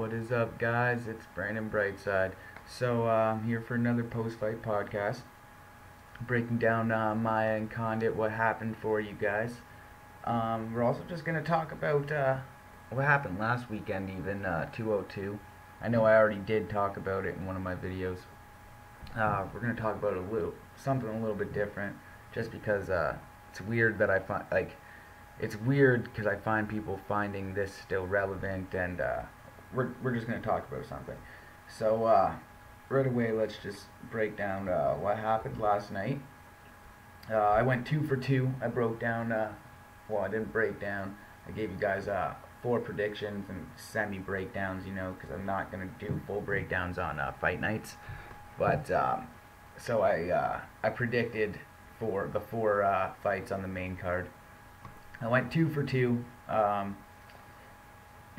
What is up, guys? It's Brandon Brightside. So, I'm here for another post-fight podcast, breaking down Maia and Condit, what happened for you guys. We're also just going to talk about what happened last weekend, even 202. I know I already did talk about it in one of my videos. We're going to talk about something a little bit different, just because it's weird that I find, it's weird because I find people finding this still relevant, and we're just going to talk about something. So right away, let's just break down what happened last night. I went 2 for 2. I broke down, well, I didn't break down. I gave you guys 4 predictions and semi-breakdowns, because I'm not going to do full breakdowns on fight nights. But so I predicted for the 4 fights on the main card. I went 2 for 2.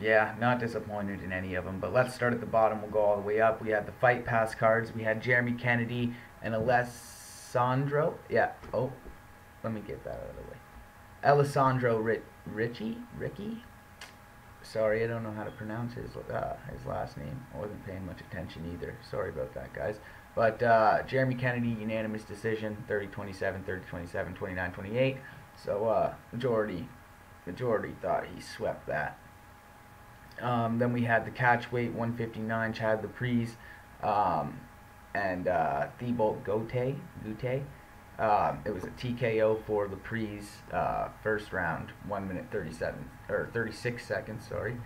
Yeah, not disappointed in any of them. But let's start at the bottom. We'll go all the way up. We had the Fight Pass cards. We had Jeremy Kennedy and Alessandro. Yeah. Oh, let me get that out of the way. Alessandro Ricky. Sorry, I don't know how to pronounce his last name. I wasn't paying much attention either. Sorry about that, guys. But Jeremy Kennedy, unanimous decision, 30-27, 30-27, 29-28. So majority thought he swept that. Then we had the catchweight 159 Chad Laprise and Thibault Goutte. It was a TKO for Laprise, first round, 1 minute 36 seconds. Sorry.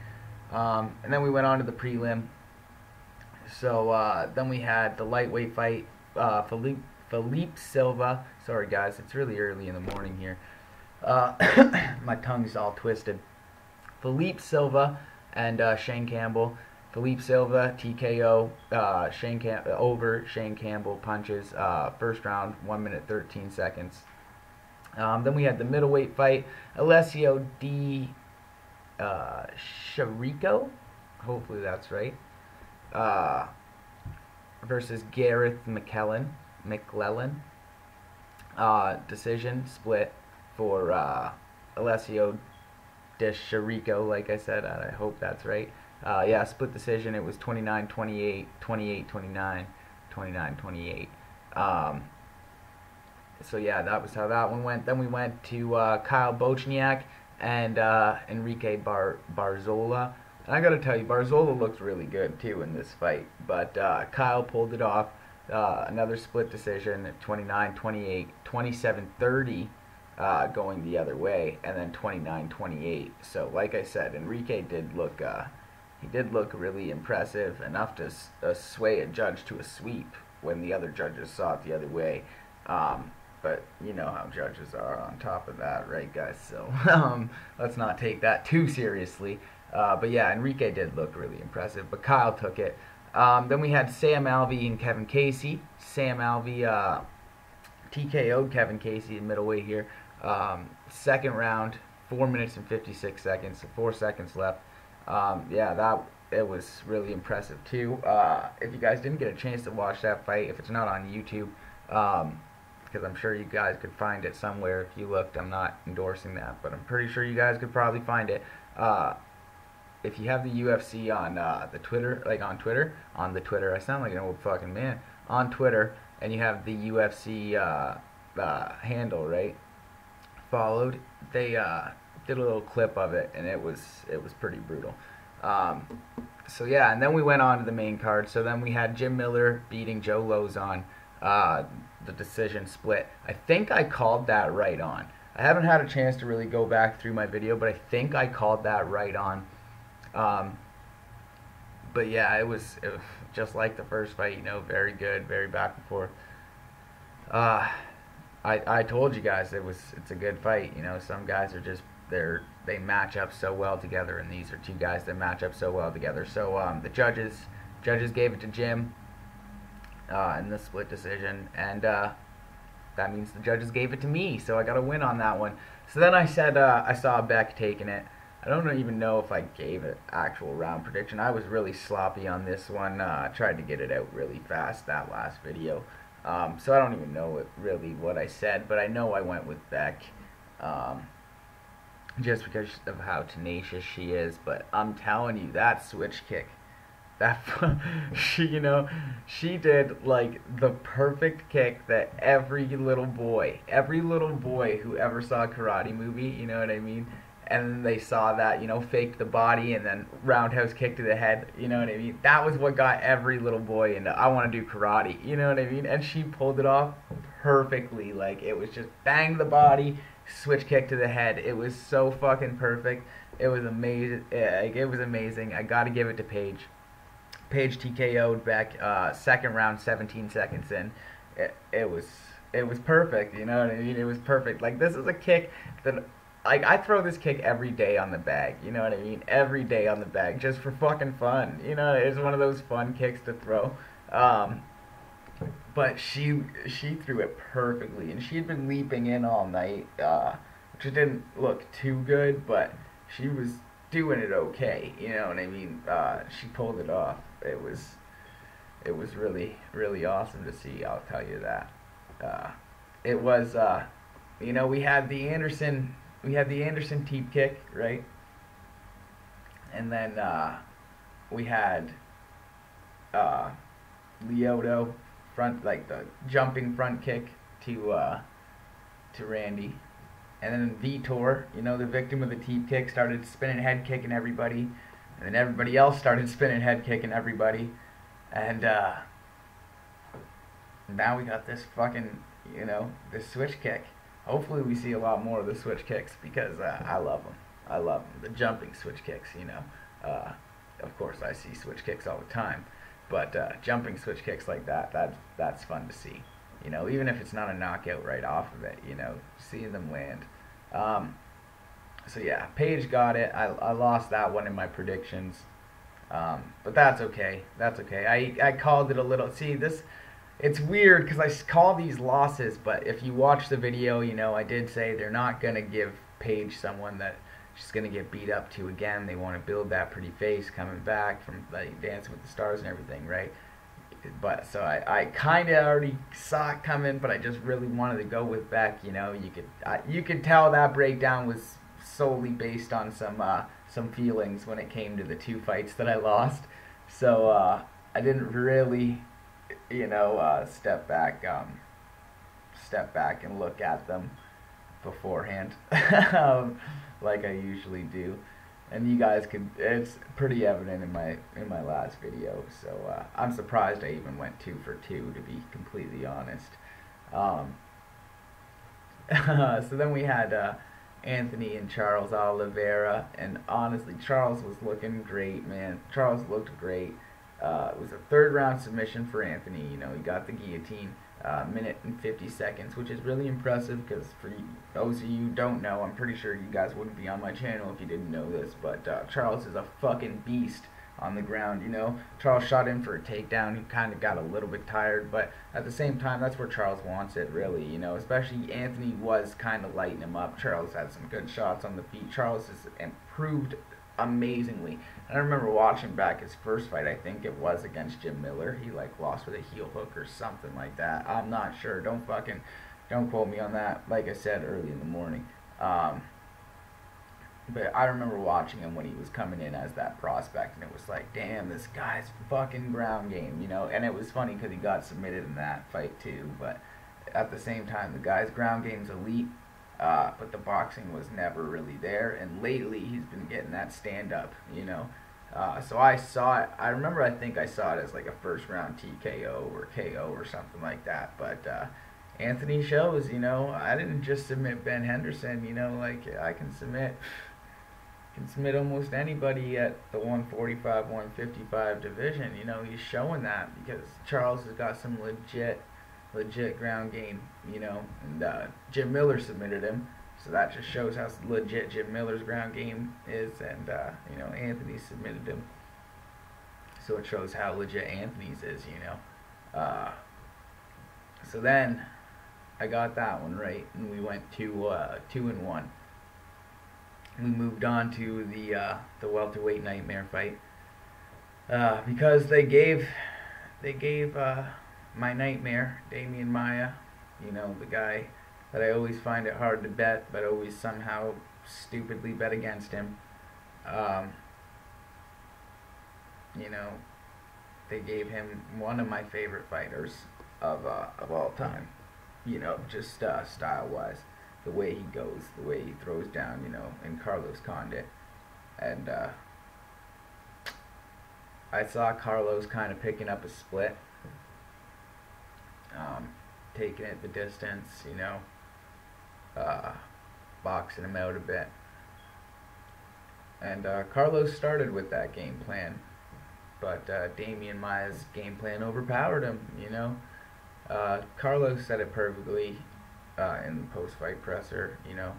And then we went on to the prelim. So then we had the lightweight fight, Philippe Silva. Sorry guys, it's really early in the morning here. My tongue's all twisted. Philippe Silva and Shane Campbell. Philippe Silva TKO over Shane Campbell punches, first round, 1 minute 13 seconds. Then we had the middleweight fight, Alessio Di Chirico, hopefully that's right, versus Gareth McClellan. Decision split for Alessio Di Chirico, like I said. I hope that's right. Yeah, split decision. It was 29-28, 28-29, 29-28. So yeah, that was how that one went. Then we went to Kyle Bochniak and Enrique Barzola. And I gotta tell you, Barzola looked really good too in this fight, but Kyle pulled it off. Another split decision at 29-28, 27-30, going the other way, and then 29-28. So like I said, Enrique did look really impressive, enough to sway a judge to a sweep when the other judges saw it the other way. But you know how judges are on top of that, right guys? So let's not take that too seriously. But yeah, Enrique did look really impressive, but Kyle took it. Then we had Sam Alvey and Kevin Casey. Sam Alvey TKO'd Kevin Casey in middleweight here. Second round, 4 minutes and 56 seconds, so 4 seconds left. Yeah, it was really impressive too. If you guys didn't get a chance to watch that fight, if it's not on YouTube, because I'm sure you guys could find it somewhere if you looked. I'm not endorsing that, but I'm pretty sure you guys could probably find it. If you have the UFC on the Twitter, on the Twitter, I sound like an old fucking man, on Twitter, and you have the UFC handle, right, followed, they did a little clip of it, and it was pretty brutal. So yeah, and then we went on to the main card. So then we had Jim Miller beating Joe Lozon, the decision split. I think I called that right on. I haven't had a chance to really go back through my video, but I think I called that right on. But yeah, it was just like the first fight, very good, very back and forth. I told you guys it's a good fight. Some guys are just they match up so well together, and these are 2 guys that match up so well together. So the judges gave it to Jim in the split decision, and that means the judges gave it to me, so I got a win on that one. So then I said I saw Beck taking it. I don't even know if I gave an actual round prediction. I was really sloppy on this one. I tried to get it out really fast that last video. So I don't even know really what I said, but I know I went with Beck. Just because of how tenacious she is. But I'm telling you, that switch kick that she did like the perfect kick that every little boy who ever saw a karate movie, you know what I mean? And then they saw that, faked the body and then roundhouse kick to the head, you know what I mean? That was what got every little boy into, I want to do karate, you know what I mean? And she pulled it off perfectly. Like, it was just bang the body, switch kick to the head. It was so fucking perfect. It was amazing. It was amazing. I got to give it to Paige. Paige TKO'd back second round, 17 seconds in. It was perfect. You know what I mean? It was perfect. Like, this is a kick that, like, I throw this kick every day on the bag. You know what I mean? Every day on the bag, just for fucking fun. You know, it's one of those fun kicks to throw. But she threw it perfectly, and she had been leaping in all night, which didn't look too good, but she was doing it okay. You know what I mean? She pulled it off. It was really, really awesome to see. I'll tell you that. It was, we had the Anderson teep kick, right? And then we had Lyoto front, like the jumping front kick to Randy. And then Vitor, the victim of the teep kick, started spinning head kicking everybody. And then everybody else started spinning head kicking everybody. And now we got this fucking, this switch kick. Hopefully we see a lot more of the switch kicks because I love them. I love them. The jumping switch kicks, Of course, I see switch kicks all the time. But jumping switch kicks like that's fun to see. Even if it's not a knockout right off of it, seeing them land. So yeah, Paige got it. I lost that one in my predictions. But that's okay. That's okay. I called it a little. See, it's weird because I call these losses, but if you watch the video, I did say they're not going to give Paige someone that she's going to get beat up to again. They want to build that pretty face coming back from like Dancing with the Stars and everything, right? But so I kind of already saw it coming, but I just really wanted to go with Beck. You could tell that breakdown was solely based on some feelings when it came to the two fights that I lost. So I didn't really, step back and look at them beforehand, like I usually do. And you guys it's pretty evident in my last video. So I'm surprised I even went 2 for 2, to be completely honest. So then we had Anthony and Charles Oliveira, and honestly, Charles was looking great, man. Charles looked great. It was a 3rd round submission for Anthony. He got the guillotine, minute and 50 seconds, which is really impressive because for those of you who don't know, I'm pretty sure you guys wouldn't be on my channel if you didn't know this, but Charles is a fucking beast on the ground. Charles shot in for a takedown. He kind of got a little bit tired, but at the same time, that's where Charles wants it, really. Especially Anthony was kind of lighting him up. Charles had some good shots on the feet. Charles has improved amazingly. And I remember watching back his first fight. I think it was against Jim Miller. He lost with a heel hook or something like that. I'm not sure. Don't quote me on that. Like I said, early in the morning. But I remember watching him when he was coming in as that prospect, and it was like, damn, this guy's fucking ground game, And it was funny because he got submitted in that fight too. But at the same time, the guy's ground game's elite. But the boxing was never really there, and lately he's been getting that stand-up, So I saw it. I think I saw it as like a 1st round TKO or KO or something like that. But Anthony shows, I didn't just submit Ben Henderson, I can submit almost anybody at the 145, 155 division. He's showing that because Charles has got some legit ground game, and Jim Miller submitted him, so that just shows how legit Jim Miller's ground game is, and Anthony submitted him, so it shows how legit Anthony's is, so then I got that one right, and we went 2-1. We moved on to the welterweight nightmare fight, because they gave my nightmare, Damian Maia, the guy that I always find it hard to bet, but always somehow stupidly bet against him. they gave him one of my favorite fighters of all time. You know, just style-wise, the way he goes, the way he throws down, you know, in Carlos Condit. And I saw Carlos kind of picking up a split, taking it the distance, you know, boxing him out a bit. And Carlos started with that game plan, but Damian Maia's game plan overpowered him, you know. Carlos said it perfectly in the post-fight presser, you know.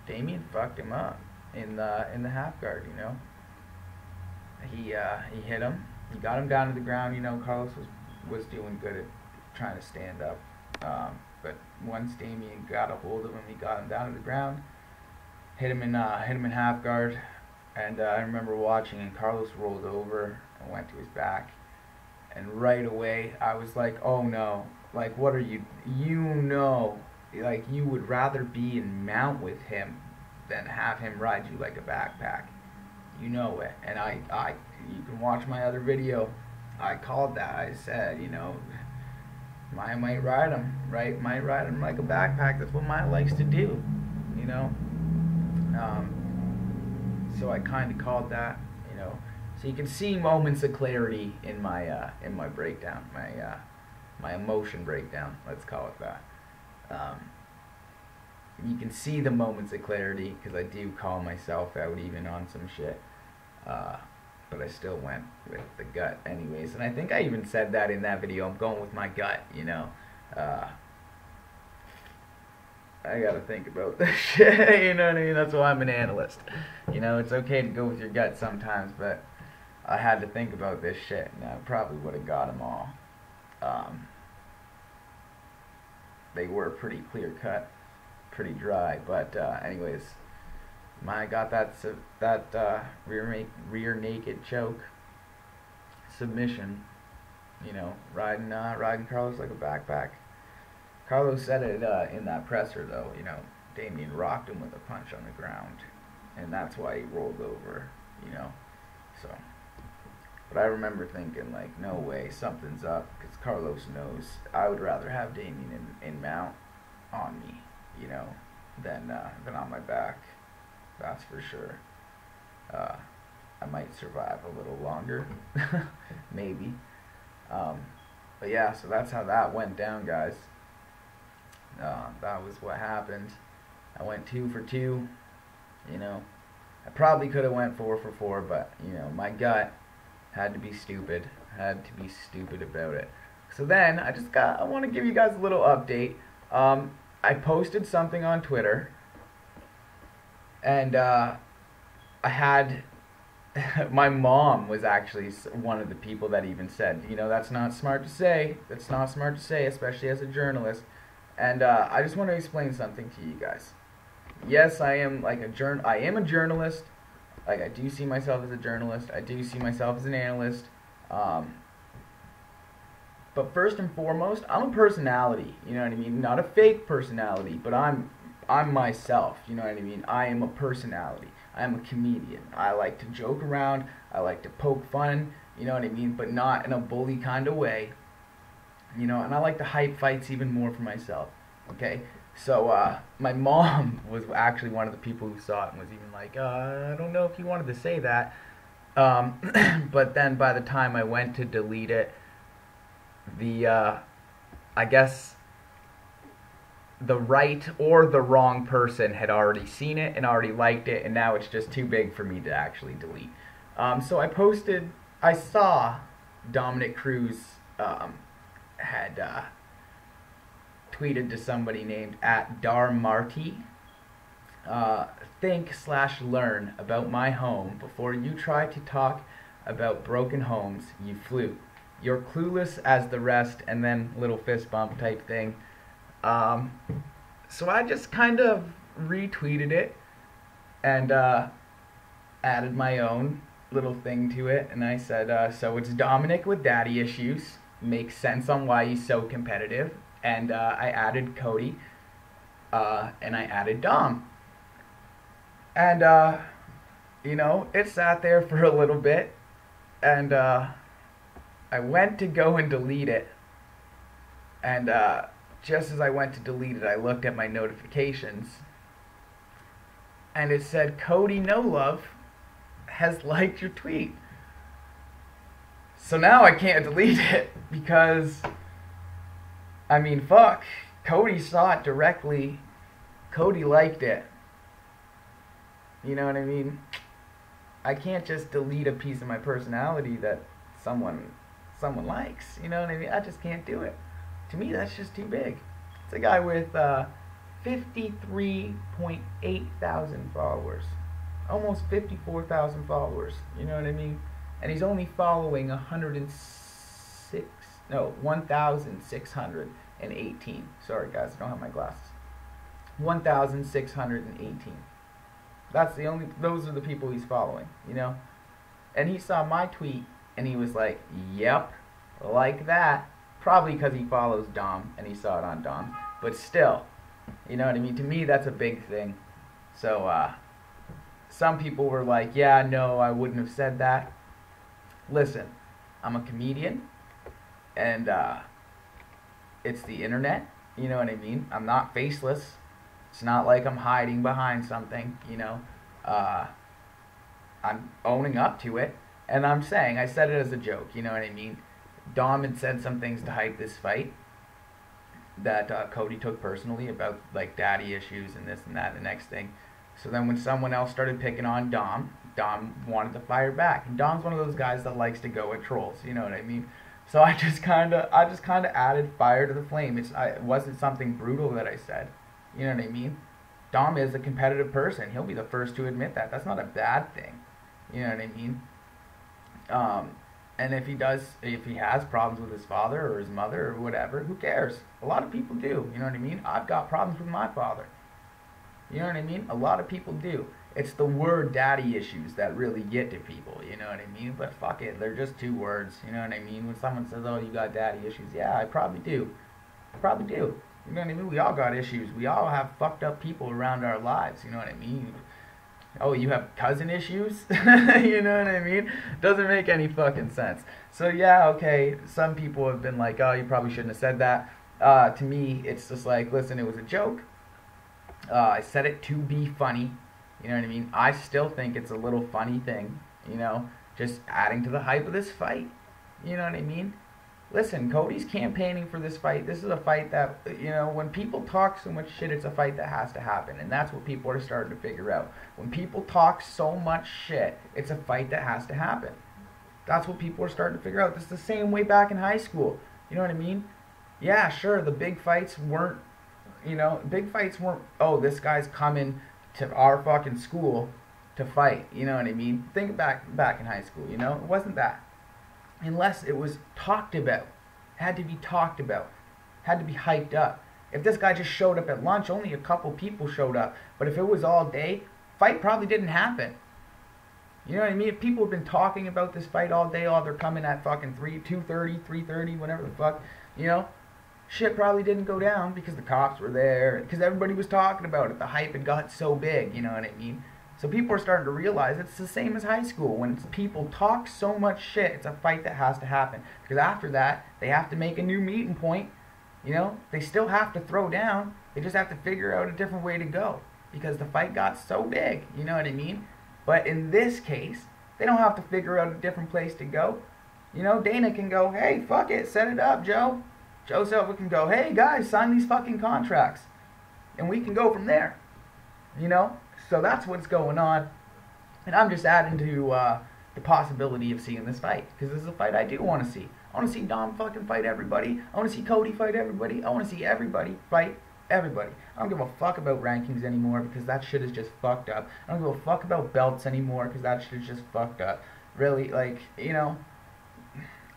Damian fucked him up in the half guard, you know. He hit him. He got him down to the ground, you know. Carlos was doing good at trying to stand up. But once Damian got a hold of him, he got him down to the ground, hit him in half guard, and I remember watching, and Carlos rolled over and went to his back, and right away I was like, oh no, like what are you know, like you would rather be in mount with him than have him ride you like a backpack, you know it. And you can watch my other video, I called that. I said, you know, Maia might ride him, right? Might ride him like a backpack. That's what Maia likes to do, you know. So I kind of called that, you know. So you can see moments of clarity in my breakdown, my emotion breakdown. Let's call it that. You can see the moments of clarity because I do call myself out even on some shit. But I still went with the gut anyways. And I think I even said that in that video. I'm going with my gut, you know. I gotta think about this shit, you know what I mean? That's why I'm an analyst. You know, it's okay to go with your gut sometimes, but I had to think about this shit, and I probably would have got them all. They were pretty clear cut, pretty dry, but anyways, Maia got that rear naked choke submission. You know, riding Carlos like a backpack. Carlos said it in that presser though. You know, Damian rocked him with a punch on the ground, and that's why he rolled over. You know, so. But I remember thinking like, no way, something's up, because Carlos knows I would rather have Damian in mount on me, you know, than on my back. That's for sure. I might survive a little longer, maybe. But yeah, so that's how that went down, guys. That was what happened. I went 2 for 2. You know, I probably could have went 4 for 4, but you know, my gut had to be stupid. Had to be stupid about it. So then I want to give you guys a little update. I posted something on Twitter, and I had my mom was actually one of the people that even said, you know, that's not smart to say. That's not smart to say, especially as a journalist. And I just want to explain something to you guys. Yes, I am I am a journalist. Like, I do see myself as a journalist. I do see myself as an analyst. But first and foremost, I'm a personality. You know what I mean? Not a fake personality, but I'm myself. You know what I mean? I am a personality. I am a comedian. I like to joke around. I like to poke fun. You know what I mean? But not in a bully kind of way. You know, and I like to hype fights even more for myself. Okay? So, my mom was actually one of the people who saw it and was even like, I don't know if you wanted to say that. But then by the time I went to delete it, I guess the right or the wrong person had already seen it and already liked it, and now it's just too big for me to actually delete. So I saw Dominick Cruz had tweeted to somebody named @darmarty, think/learn about my home before you try to talk about broken homes, you fluke. You're clueless as the rest, and then little fist bump type thing. So I just kind of retweeted it and added my own little thing to it, and I said, so it's Dominick with daddy issues. Makes sense on why he's so competitive. And I added Cody, and I added Dom. And, you know, it sat there for a little bit, And I went to go and delete it. And just as I went to delete it, I looked at my notifications. And it said, Cody No Love has liked your tweet. So now I can't delete it because, I mean, fuck. Cody saw it directly. Cody liked it. You know what I mean? I can't just delete a piece of my personality that someone likes. You know what I mean? I just can't do it. To me, that's just too big. It's a guy with 53.8 thousand followers. Almost 54,000 followers. You know what I mean? And he's only following 1,618. Sorry guys, I don't have my glasses. 1,618. Those are the people he's following, you know? And he saw my tweet and he was like, yep, like that. Probably because he follows Dom and he saw it on Dom. But still, you know what I mean? To me, that's a big thing. So, some people were like, yeah, no, I wouldn't have said that. Listen, I'm a comedian, and it's the internet, you know what I mean? I'm not faceless. It's not like I'm hiding behind something, you know? I'm owning up to it, and I said it as a joke, you know what I mean? Dom had said some things to hype this fight that Cody took personally about, like, daddy issues and this and that and the next thing. So then when someone else started picking on Dom wanted to fire back. And Dom's one of those guys that likes to go at trolls, you know what I mean? So I just kind of added fire to the flame. It wasn't something brutal that I said, you know what I mean? Dom is a competitive person. He'll be the first to admit that. That's not a bad thing, you know what I mean? And if he has problems with his father or his mother or whatever, who cares? A lot of people do, you know what I mean? I've got problems with my father. You know what I mean? A lot of people do. It's the word daddy issues that really get to people, you know what I mean? But fuck it, they're just two words, you know what I mean? When someone says, oh, you got daddy issues, yeah, I probably do. I probably do. You know what I mean? We all got issues. We all have fucked up people around our lives, you know what I mean? Oh, you have cousin issues? You know what I mean? Doesn't make any fucking sense. So yeah, okay, some people have been like, oh, you probably shouldn't have said that. To me, it's just like, listen, it was a joke. I said it to be funny, you know what I mean? I still think it's a little funny thing, you know, just adding to the hype of this fight, you know what I mean? Listen, Cody's campaigning for this fight. This is a fight that, you know, when people talk so much shit, it's a fight that has to happen, and that's what people are starting to figure out. When people talk so much shit, it's a fight that has to happen. That's what people are starting to figure out. This is the same way back in high school, you know what I mean? Yeah, sure, the big fights weren't, oh, this guy's coming to our fucking school to fight, you know what I mean? Think back in high school, you know? It wasn't that. Unless it was talked about. Had to be talked about. Had to be hyped up. If this guy just showed up at lunch, only a couple people showed up. But if it was all day, fight probably didn't happen. You know what I mean? If people have been talking about this fight all day, oh, they're coming at fucking 2:30, 3:30, whatever the fuck, you know? Shit probably didn't go down because the cops were there, because everybody was talking about it. The hype had got so big, you know what I mean? So people are starting to realize it's the same as high school. When people talk so much shit, it's a fight that has to happen. Because after that, they have to make a new meeting point. You know, they still have to throw down. They just have to figure out a different way to go. Because the fight got so big, you know what I mean? But in this case, they don't have to figure out a different place to go. You know, Dana can go, hey, fuck it, set it up, Joe. Joe Silva can go, hey, guys, sign these fucking contracts. And we can go from there. You know? So that's what's going on. And I'm just adding to the possibility of seeing this fight. Because this is a fight I do want to see. I want to see Dom fucking fight everybody. I want to see Cody fight everybody. I want to see everybody fight everybody. I don't give a fuck about rankings anymore because that shit is just fucked up. I don't give a fuck about belts anymore because that shit is just fucked up. Really, like, you know,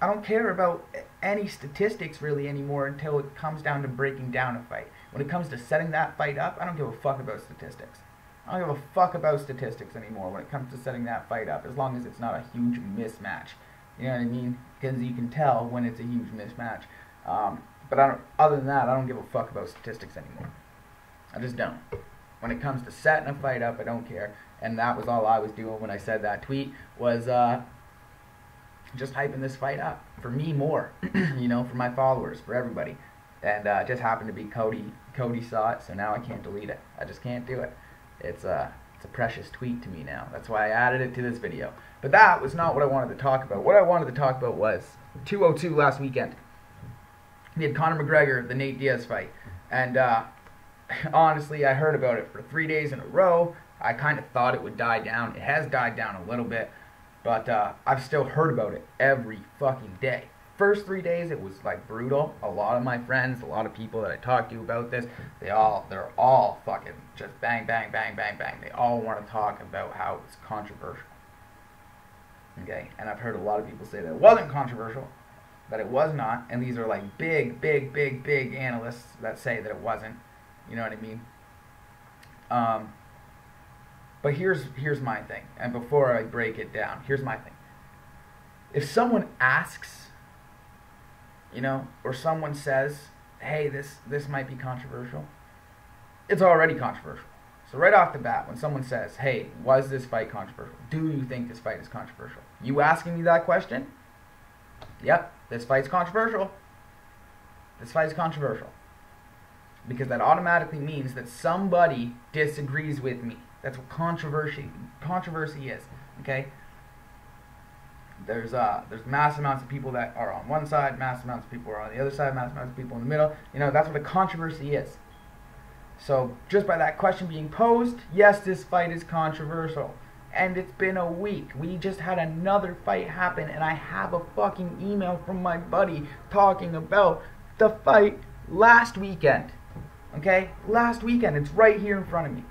I don't care about any statistics really anymore until it comes down to breaking down a fight. When it comes to setting that fight up, I don't give a fuck about statistics. I don't give a fuck about statistics anymore when it comes to setting that fight up, as long as it's not a huge mismatch. You know what I mean? Because you can tell when it's a huge mismatch. But other than that, I don't give a fuck about statistics anymore. I just don't. When it comes to setting a fight up, I don't care. And that was all I was doing when I said that tweet, was just hyping this fight up for me more, you know, for my followers, for everybody. And just happened to be Cody. Cody saw it, so now I can't delete it. I just can't do it. It's a precious tweet to me now. That's why I added it to this video. But that was not what I wanted to talk about. What I wanted to talk about was 202 last weekend. We had Conor McGregor, the Nate Diaz fight. And honestly, I heard about it for 3 days in a row. I kind of thought it would die down. It has died down a little bit. But I've still heard about it every fucking day. First 3 days, it was like brutal. A lot of my friends, a lot of people that I talked to about this, they're all fucking just bang, bang, bang, bang, bang. They all want to talk about how it's controversial. Okay, and I've heard a lot of people say that it wasn't controversial, that it was not, and these are like big, big, big, big analysts that say that it wasn't. You know what I mean? But here's my thing, and before I break it down, here's my thing. If someone asks, you know, or someone says, hey, this might be controversial, it's already controversial. So right off the bat, when someone says, hey, was this fight controversial? Do you think this fight is controversial? You asking me that question? Yep, this fight's controversial. This fight is controversial. Because that automatically means that somebody disagrees with me. That's what controversy is, okay? There's mass amounts of people that are on one side, mass amounts of people are on the other side, mass amounts of people in the middle. You know, that's what a controversy is. So just by that question being posed, yes, this fight is controversial. And it's been a week. We just had another fight happen, and I have a fucking email from my buddy talking about the fight last weekend. Okay? Last weekend. It's right here in front of me.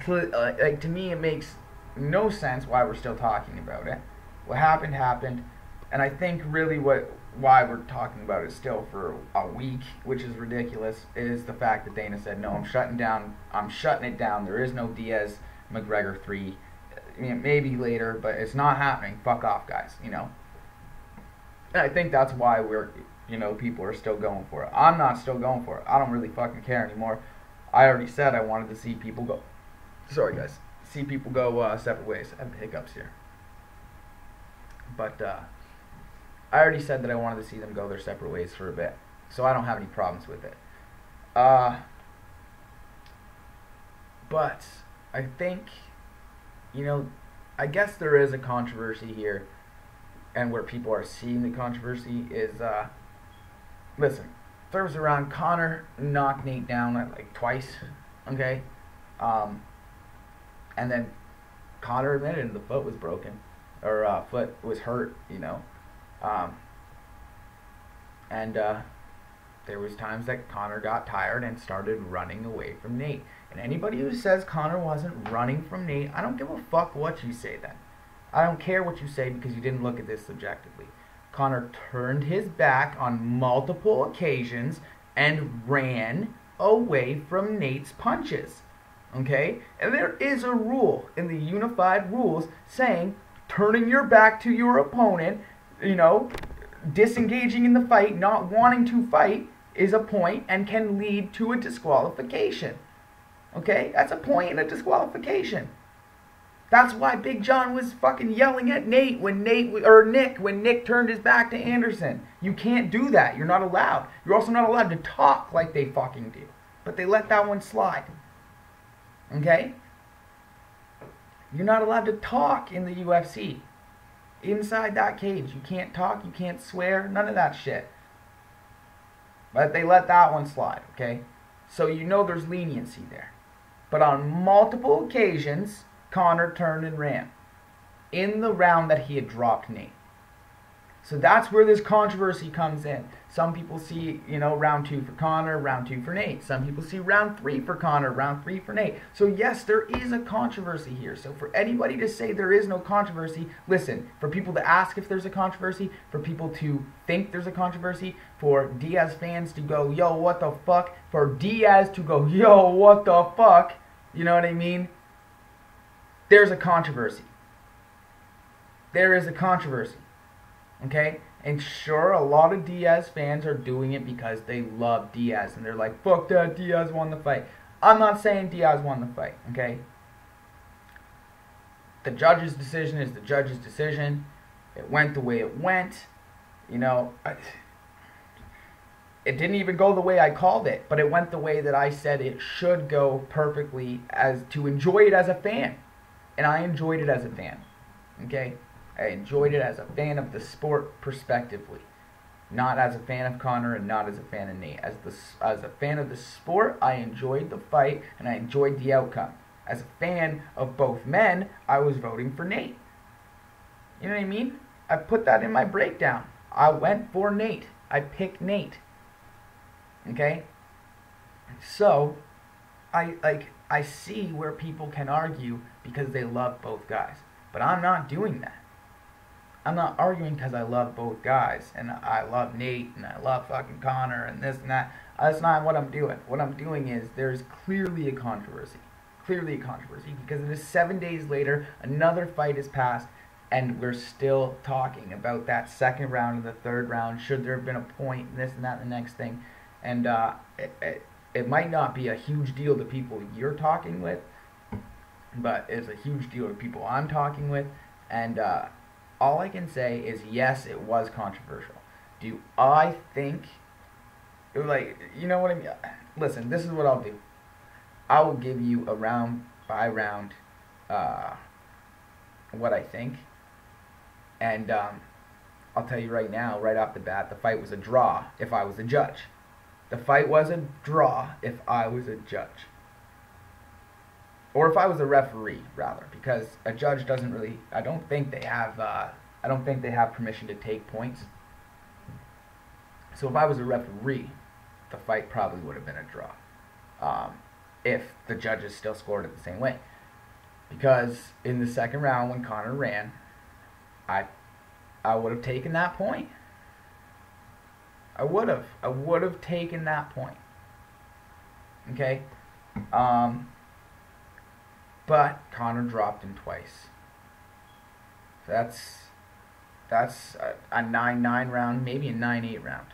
So, like, to me, it makes no sense why we're still talking about it. What happened, happened. And I think really why we're talking about it still for a week, which is ridiculous, is the fact that Dana said, no, I'm shutting it down. There is no Diaz McGregor 3. I mean, maybe later, but it's not happening. Fuck off, guys, you know. And I think that's why people are still going for it. I'm not still going for it. I don't really fucking care anymore. I already said I wanted to see people go. Sorry, guys. See people go separate ways. I have hiccups here. But I already said that I wanted to see them go their separate ways for a bit. So I don't have any problems with it. But I think, you know, I guess there is a controversy here. And where people are seeing the controversy is, listen, thirds around, Conor knocked Nate down like twice, okay? And then Conor admitted the foot was broken, or foot was hurt, you know. And there was times that Conor got tired and started running away from Nate. And anybody who says Conor wasn't running from Nate, I don't give a fuck what you say then. I don't care what you say because you didn't look at this subjectively. Conor turned his back on multiple occasions and ran away from Nate's punches. Okay? And there is a rule in the unified rules saying turning your back to your opponent, you know, disengaging in the fight, not wanting to fight, is a point and can lead to a disqualification. Okay? That's a point and a disqualification. That's why Big John was fucking yelling at Nick when Nick turned his back to Anderson. You can't do that. You're not allowed. You're also not allowed to talk like they fucking do. But they let that one slide. Okay? You're not allowed to talk in the UFC. Inside that cage, you can't talk, you can't swear, none of that shit. But they let that one slide, okay? So you know there's leniency there. But on multiple occasions, Conor turned and ran in the round that he had dropped Nate. So that's where this controversy comes in. Some people see, you know, round 2 for Conor, round 2 for Nate. Some people see round 3 for Conor, round 3 for Nate. So yes, there is a controversy here. So for anybody to say there is no controversy, listen, for people to ask if there's a controversy, for people to think there's a controversy, for Diaz fans to go, yo, what the fuck? For Diaz to go, yo, what the fuck? You know what I mean? There's a controversy. There is a controversy. Okay? And sure, a lot of Diaz fans are doing it because they love Diaz. And they're like, fuck that, Diaz won the fight. I'm not saying Diaz won the fight. Okay? The judge's decision is the judge's decision. It went the way it went. You know, it didn't even go the way I called it, but it went the way that I said it should go perfectly, as to enjoy it as a fan. And I enjoyed it as a fan. Okay? I enjoyed it as a fan of the sport prospectively. Not as a fan of Conor and not as a fan of Nate. As a fan of the sport, I enjoyed the fight and I enjoyed the outcome. As a fan of both men, I was voting for Nate. You know what I mean? I put that in my breakdown. I went for Nate. I picked Nate. Okay? So, I see where people can argue because they love both guys. But I'm not doing that. I'm not arguing because I love both guys. And I love Nate and I love fucking Conor and this and that. That's not what I'm doing. What I'm doing is there's clearly a controversy. Clearly a controversy because it is 7 days later, another fight has passed, and we're still talking about that second round and the third round. Should there have been a point, and this and that and the next thing. And it might not be a huge deal to people you're talking with, but it's a huge deal to people I'm talking with. And all I can say is, yes, it was controversial. Do I think, like, you know what I mean? Listen, this is what I'll do. I will give you a round by round what I think. And I'll tell you right now, right off the bat, the fight was a draw if I was a judge. The fight was a draw if I was a judge. Or if I was a referee, rather, because a judge doesn't really, I don't think they have permission to take points. So if I was a referee, the fight probably would have been a draw. If the judges still scored it the same way. Because in the second round when Conor ran, I would have taken that point. I would have taken that point. Okay? But Conor dropped him twice. That's a 9-9 round, maybe a 9-8 round.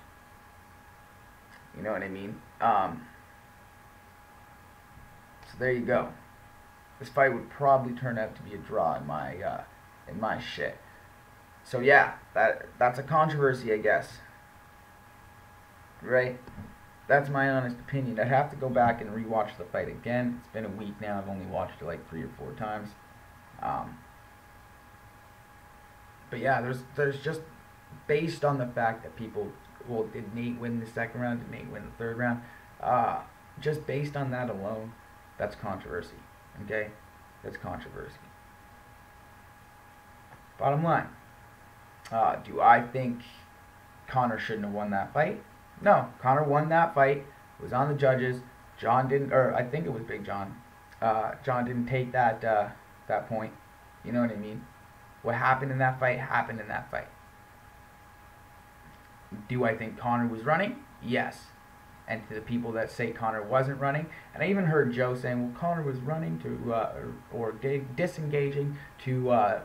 You know what I mean? So there you go. This fight would probably turn out to be a draw in my shit. So yeah, that's a controversy, I guess. Right? That's my honest opinion. I'd have to go back and rewatch the fight again. It's been a week now. I've only watched it like 3 or 4 times. But yeah, there's just, based on the fact that people, well, did Nate win the second round? Did Nate win the third round? Just based on that alone, that's controversy. Okay? That's controversy. Bottom line. Do I think Conor shouldn't have won that fight? No. Conor won that fight. It was on the judges. John didn't, or I think it was Big John. John didn't take that point. You know what I mean? What happened in that fight happened in that fight. Do I think Conor was running? Yes. And to the people that say Conor wasn't running, and I even heard Joe saying, well, Conor was running to, or disengaging to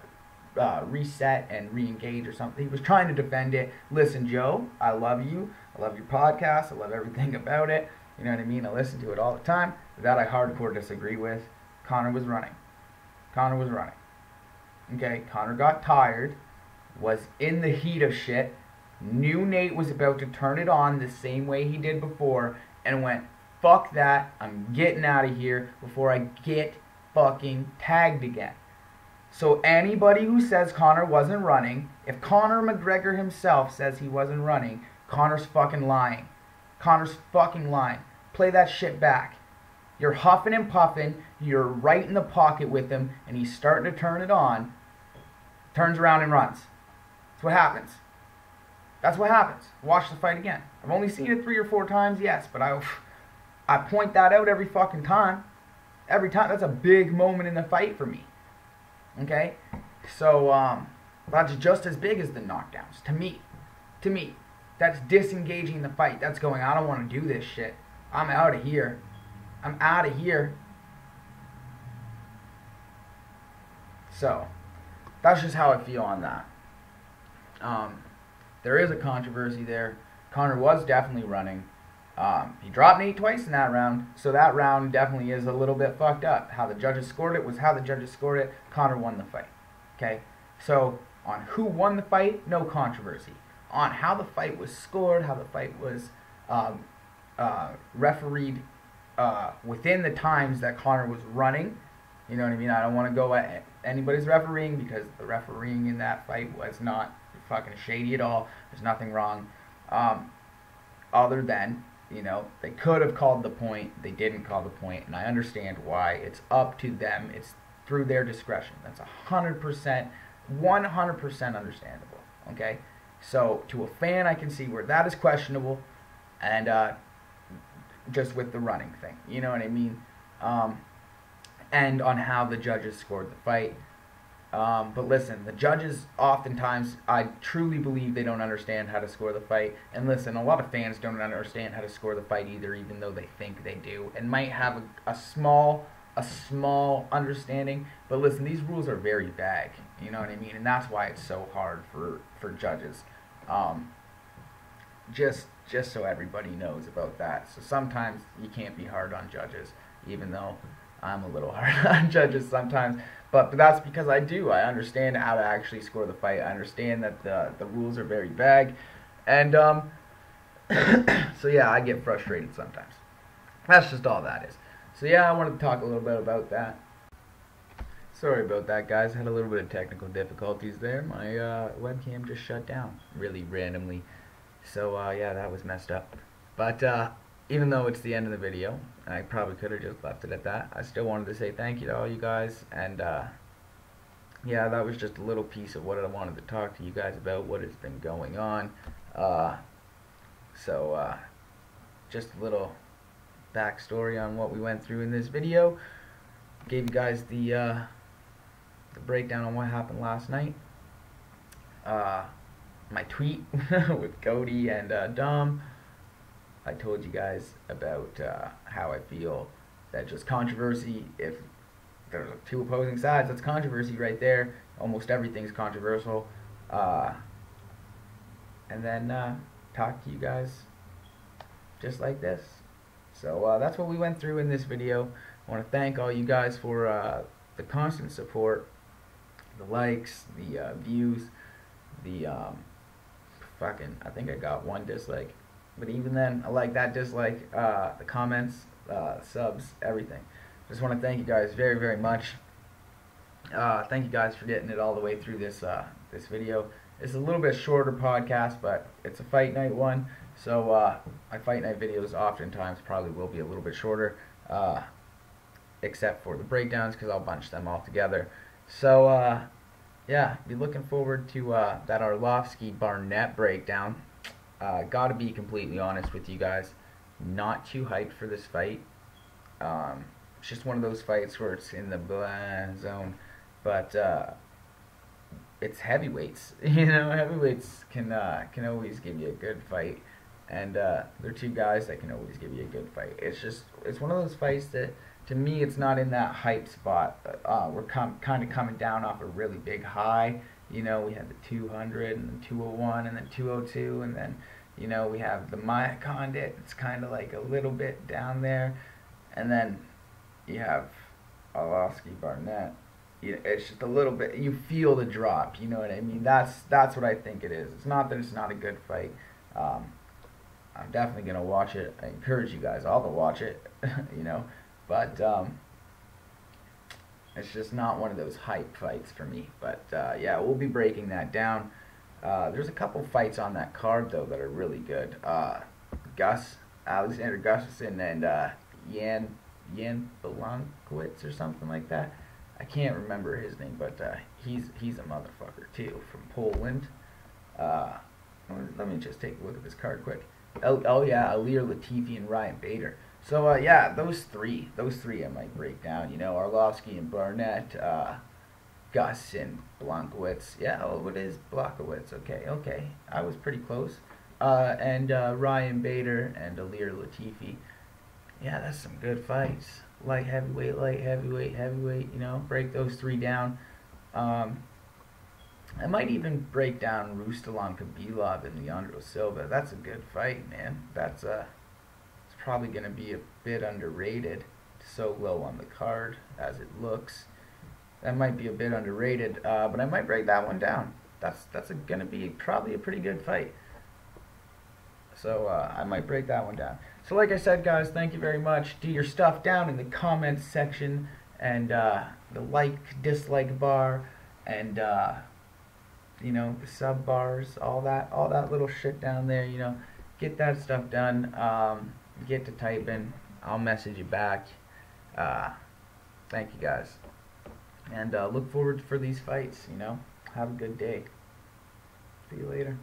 reset and re-engage or something. He was trying to defend it. Listen, Joe, I love you. I love your podcast. I love everything about it. You know what I mean? I listen to it all the time. That I hardcore disagree with. Conor was running. Conor was running. Okay, Conor got tired, was in the heat of shit, knew Nate was about to turn it on the same way he did before, and went, fuck that, I'm getting out of here before I get fucking tagged again. So anybody who says Conor wasn't running, if Conor McGregor himself says he wasn't running, Conor's fucking lying. Conor's fucking lying. Play that shit back. You're huffing and puffing, you're right in the pocket with him, and he's starting to turn it on, turns around and runs. That's what happens. That's what happens. Watch the fight again. I've only seen it 3 or 4 times, yes, but I point that out every fucking time. Every time. That's a big moment in the fight for me. Okay? So, that's just as big as the knockdowns. To me. To me. That's disengaging the fight. That's going, I don't want to do this shit. I'm out of here. I'm out of here. So, that's just how I feel on that. There is a controversy there. Conor was definitely running. He dropped Nate twice in that round, so that round definitely is a little bit fucked up. How the judges scored it was how the judges scored it. Conor won the fight. Okay? So, On who won the fight, no controversy. On how the fight was scored, how the fight was refereed within the times that Conor was running. You know what I mean? I don't want to go at anybody's refereeing, because the refereeing in that fight was not fucking shady at all. There's nothing wrong. Other than, they could have called the point. They didn't call the point, and I understand why. It's up to them. It's through their discretion. That's 100%, 100% understandable. Okay? So, to a fan, I can see where that is questionable, and just with the running thing. You know what I mean? And on how the judges scored the fight. But listen, the judges oftentimes, I truly believe they don't understand how to score the fight. And listen, a lot of fans don't understand how to score the fight either, even though they think they do, and might have a small understanding. But listen, these rules are very vague. You know what I mean? And that's why it's so hard for judges. Just so everybody knows about that. So sometimes you can't be hard on judges, even though I'm a little hard on judges sometimes. But that's because I understand how to actually score the fight. I understand that the rules are very vague. And so yeah, I get frustrated sometimes. That's just all that is. So yeah, I wanted to talk a little bit about that. Sorry about that, guys. Had a little bit of technical difficulties there. My webcam just shut down really randomly. So yeah, that was messed up. But even though it's the end of the video, I probably could have just left it at that, I still wanted to say thank you to all you guys. And yeah, that was just a little piece of what I wanted to talk to you guys about, what has been going on. So just a little backstory on what we went through in this video. Gave you guys the breakdown on what happened last night. My tweet with Cody and Dom. I told you guys about how I feel that just controversy, if there's two opposing sides, that's controversy right there. Almost everything's controversial. And then talk to you guys just like this. So that's what we went through in this video. I want to thank all you guys for the constant support, the likes, the views, the I think I got one dislike. But even then, I like that dislike, the comments, subs, everything. Just want to thank you guys very, very much. Thank you guys for getting it all the way through this video. It's a little bit shorter podcast, but it's a fight night one. So my fight night videos oftentimes probably will be a little bit shorter, except for the breakdowns, because I'll bunch them all together. So yeah, be looking forward to that Arlovsky-Barnett breakdown. Gotta be completely honest with you guys, not too hyped for this fight. It's just one of those fights where it's in the blah zone, but it's heavyweights. Heavyweights can always give you a good fight, and they're two guys that can always give you a good fight. It's one of those fights that, to me, it's not in that hype spot. We're kind of coming down off a really big high. We had the 200 and the 201 and then 202, and then, we have the Maia Condit. It's kind of like a little bit down there. And then you have Arlovsky-Barnett. It's just a little bit, you feel the drop, you know what I mean? That's what I think it is. It's not that it's not a good fight. I'm definitely going to watch it. I encourage you guys all to watch it, But it's just not one of those hype fights for me. But yeah, we'll be breaking that down. There's a couple fights on that card, though, that are really good. Alexander Gustafsson and Jan Blachowicz or something like that. I can't remember his name, but he's a motherfucker, too, from Poland. Let me just take a look at this card quick. Oh yeah, Ilir Latifi and Ryan Bader. So yeah, those three I might break down. Arlovsky and Barnett, Gus and Blachowicz. Yeah, oh, it is Blachowicz. Okay, I was pretty close. And Ryan Bader and Ilir Latifi. Yeah, that's some good fights. Light heavyweight, heavyweight. Break those three down. I might even break down Ruslan Khabilov and Leandro Silva. That's a good fight, man. It's probably going to be a bit underrated. So low on the card as it looks. That might be a bit underrated, but I might break that one down. that's gonna be probably a pretty good fight. So I might break that one down. So like I said, guys, thank you very much. Do your stuff down in the comments section, and the like, dislike bar, and you know, the sub bars, all that little shit down there. You know, get that stuff done. Get to typing. I'll message you back. Thank you, guys, and look forward for these fights. You know, have a good day. See you later.